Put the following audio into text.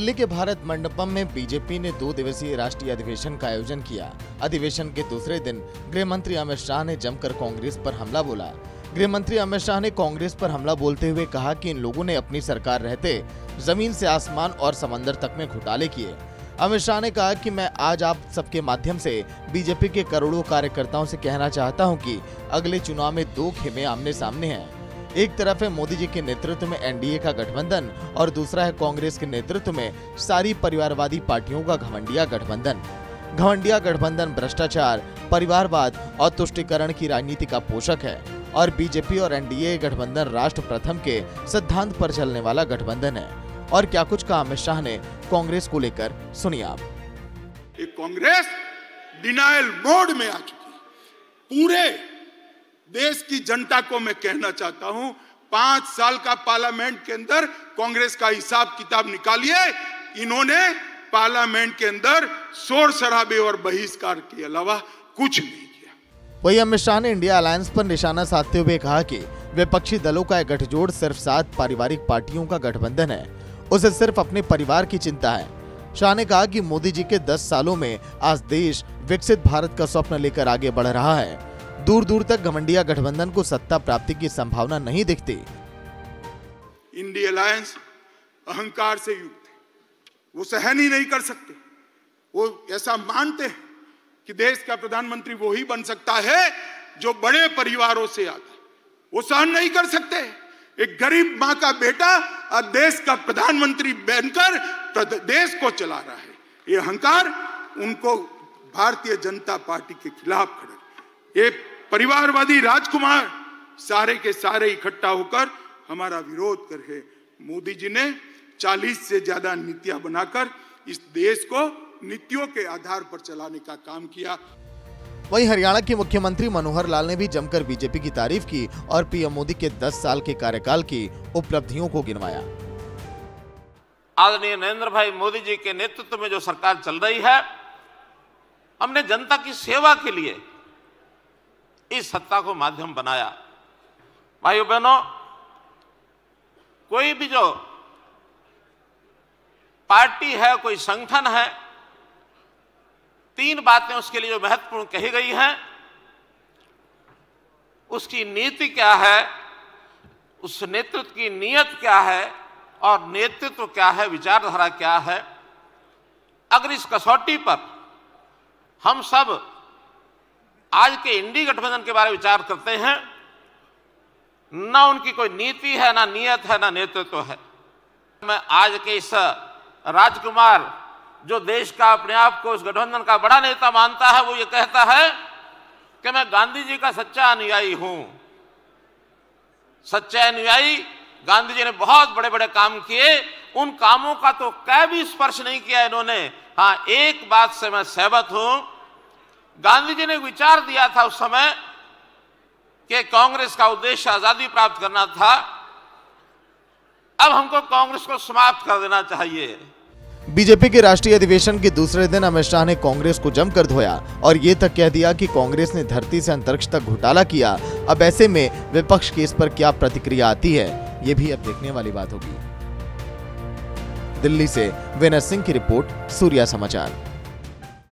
दिल्ली के भारत मंडपम में बीजेपी ने 2 दिवसीय राष्ट्रीय अधिवेशन का आयोजन किया। अधिवेशन के दूसरे दिन गृह मंत्री अमित शाह ने जमकर कांग्रेस पर हमला बोला। गृह मंत्री अमित शाह ने कांग्रेस पर हमला बोलते हुए कहा कि इन लोगों ने अपनी सरकार रहते जमीन से आसमान और समंदर तक में घोटाले किए। अमित शाह ने कहा कि मैं आज आप सबके माध्यम से बीजेपी के करोड़ों कार्यकर्ताओं से कहना चाहता हूं कि अगले चुनाव में 2 खेमे आमने सामने हैं। एक तरफ है मोदी जी के नेतृत्व में एनडीए का गठबंधन और दूसरा है कांग्रेस के नेतृत्व में सारी परिवारवादी पार्टियों का घमंडिया गठबंधन। घमंडिया गठबंधन भ्रष्टाचार, परिवारवाद और तुष्टीकरण की राजनीति का पोषक है और बीजेपी और एनडीए गठबंधन राष्ट्र प्रथम के सिद्धांत पर चलने वाला गठबंधन है। और क्या कुछ कहा अमित शाह ने कांग्रेस को लेकर, सुनिए आप। कांग्रेस डिनायल मोड में आ चुकी है। पूरे देश की जनता को मैं कहना चाहता हूं, 5 साल का पार्लियामेंट के अंदर कांग्रेस का हिसाब किताब निकालिए। इन्होंने पार्लियामेंट के अंदर शोर शराबे और बहिष्कार के अलावा कुछ नहीं किया। वहीं अमित शाह ने इंडिया अलायंस पर निशाना साधते हुए कहा कि विपक्षी दलों का गठजोड़ सिर्फ 7 पारिवारिक पार्टियों का गठबंधन है, उसे सिर्फ अपने परिवार की चिंता है। शाह ने कहा कि मोदी जी के 10 सालों में आज देश विकसित भारत का स्वप्न लेकर आगे बढ़ रहा है। दूर दूर तक घमंडिया गठबंधन को सत्ता प्राप्ति की संभावना नहीं दिखती। इंडिया अलायंस अहंकार से युक्त है, वो सहन ही नहीं कर सकते। वो ऐसा मानते हैं कि देश का प्रधानमंत्री वो ही बन सकता है जो बड़े परिवारों से आता है। वो सहन नहीं कर सकते एक गरीब मां का बेटा अब देश का प्रधानमंत्री बनकर देश को चला रहा है। ये अहंकार उनको भारतीय जनता पार्टी के खिलाफ खड़ा। ये परिवारवादी राजकुमार सारे के सारे इकट्ठा होकर हमारा विरोध कर रहे। मोदी जी ने 40 से ज्यादा नीतियां बनाकर इस देश को नीतियों के आधार पर चलाने का काम किया। वहीं हरियाणा के मुख्यमंत्री मनोहर लाल ने भी जमकर बीजेपी की तारीफ की और पीएम मोदी के 10 साल के कार्यकाल की उपलब्धियों को गिनवाया। आदरणीय नरेंद्र भाई मोदी जी के नेतृत्व में जो सरकार चल रही है, हमने जनता की सेवा के लिए इस सत्ता को माध्यम बनाया। भाइयों बहनों, कोई भी जो पार्टी है, कोई संगठन है, 3 बातें उसके लिए जो महत्वपूर्ण कही गई हैं, उसकी नीति क्या है, उस नेतृत्व की नीयत क्या है और नेतृत्व क्या है, विचारधारा क्या है। अगर इस कसौटी पर हम सब आज के इंडी गठबंधन के बारे में विचार करते हैं, ना उनकी कोई नीति है, ना नीयत है, ना नेतृत्व है। मैं आज के इस राजकुमार जो देश का अपने आप को उस गठबंधन का बड़ा नेता मानता है, वो ये कहता है कि मैं गांधी जी का सच्चा अनुयायी हूं। सच्चा अनुयायी, गांधी जी ने बहुत बड़े बड़े काम किए, उन कामों का तो कै भी स्पर्श नहीं किया इन्होंने। हाँ, एक बात से मैं सहमत हूं, गांधी जी ने विचार दिया था उस समय कि कांग्रेस का उद्देश्य आजादी प्राप्त करना था। अब हमको कांग्रेस को समाप्त कर देना चाहिए। बीजेपी के राष्ट्रीय अधिवेशन के दूसरे दिन अमित शाह ने कांग्रेस को जमकर धोया और ये तक कह दिया कि कांग्रेस ने धरती से अंतरिक्ष तक घोटाला किया। अब ऐसे में विपक्ष की इस पर क्या प्रतिक्रिया आती है, ये भी अब देखने वाली बात होगी। दिल्ली से विनय सिंह की रिपोर्ट, सूर्या समाचार।